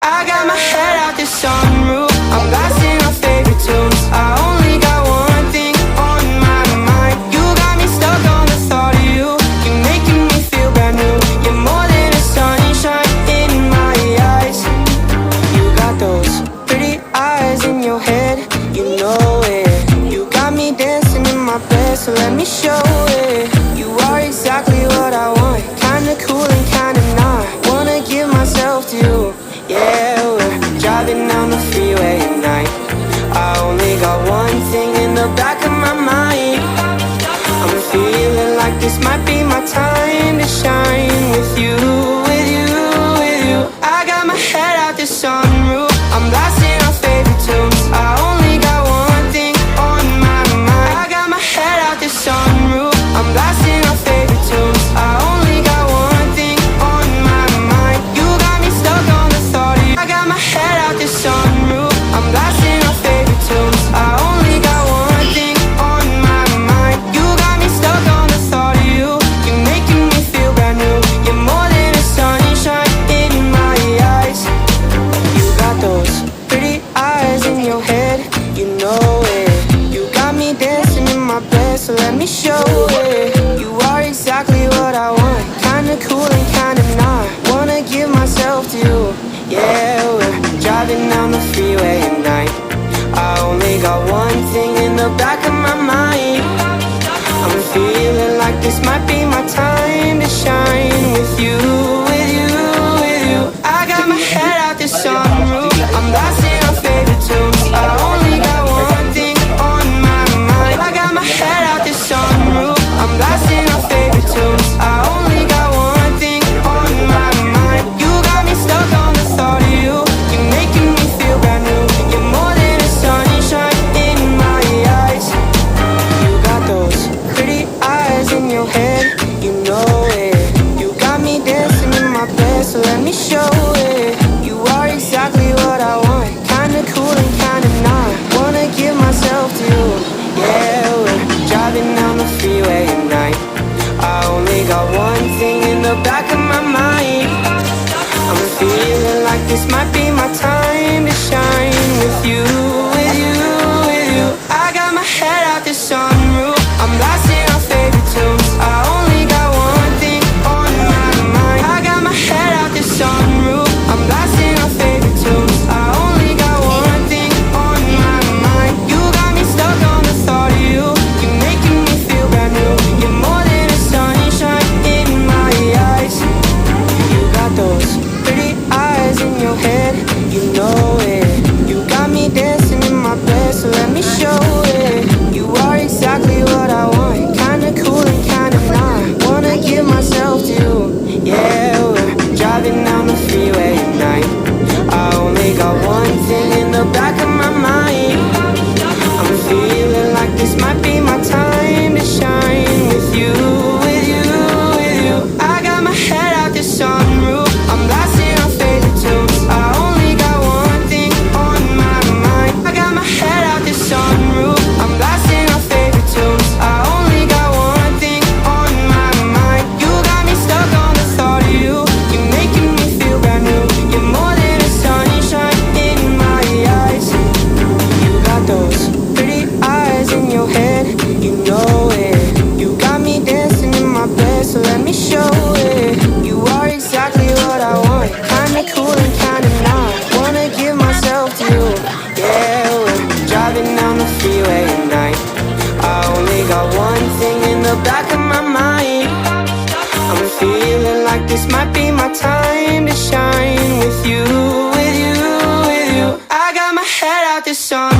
I got my head out the sunroof, I'm blasting our favorite tunes. I only got one thing on my mind. You got me stuck on the thought of you. You're making me feel brand new. You're more than a sunshine in my eyes. You got those pretty eyes in your head, you know it. You got me dancing in my bed, so let me show it. You are exactly what I want, kinda cool and kinda not. Wanna give myself to you. Yeah, we're driving down the freeway at night. I only got one thing in the back of my mind. I'm feeling like this might be my time to shine with you, with you, with you. I got my head out the sunroof, I'm blasting our favorite tunes. I only got one thing on my mind. I got my head out the sunroof, I'm blasting our favorite tunes. I only got one thing on my mind. You got me stuck on the thought of you. I got my head out the sunroof, I'm blasting our favorite tunes. I only got one thing on my mind. You got me stuck on the thought of you. You're making me feel brand new. You're more than a sunshine in my eyes. You got those pretty eyes in your head, you know it. You got me dancing in my bed, so let me show it. You are exactly what I want, kinda cool and kinda not. Wanna give myself to you. Yeah, we're driving down the freeway at night. I only got one thing in the back of my mind. I'm feeling like this might be my time to shine with you, with you, with you. I got my head out the sunroof, I'm blasting our favorite tunes. I only got one thing on my mind. I got my head out the sunroof, I'm blasting our favorite tunes. I only got one thing on my mind. You got me stuck on the thought of you. You're making me feel brand new. You're more than a sunshine in my eyes. You got those pretty eyes in your head, you know it. You got me dancing in my bed, so let me show it. You are exactly what I want, kinda cool and kinda not. Wanna give myself to you. Yeah, we're driving down the freeway at night. I only got one thing in the back of my mind. I'm feeling like this might be my time to shine with you, with you, with you. I got my head out the sunroof, I'm blasting our favorite tunes. I only got one thing on my mind. I got my head out the sunroof, I'm blasting our favorite tunes. I only got one thing on my mind. You got me stuck on the thought of you. You're making me feel brand new. You're more than a sunshine in my eyes. You got those pretty eyes in your head, you know it. You got me dancing in my bed, so let me show it. You are exactly what I want, kinda cool and kinda not. Wanna give myself to you. Yeah, we're driving down the freeway at night. I only got one thing in the back of my mind. I'm feeling like this might be my time to shine with you, with you, with you. I got my head out the sunroof, I'm blasting our favorite tunes. I only got one thing on my mind. I got my head out the sunroof, I'm blasting our favorite tunes. I only got one thing on my mind. You got me stuck on the thought of you. You're making me feel brand new. You're more than a sunshine in my eyes. You got those pretty eyes in your head, you know it. You got me dancing in my bed, so let me show it. You are exactly what I want, kinda cool and kinda not. Wanna give myself to you. Yeah, we're driving down the freeway at night. I only got one thing in the back of my mind. I'm feeling like this might be my time to shine with you, with you, with you. I got my head out the sun.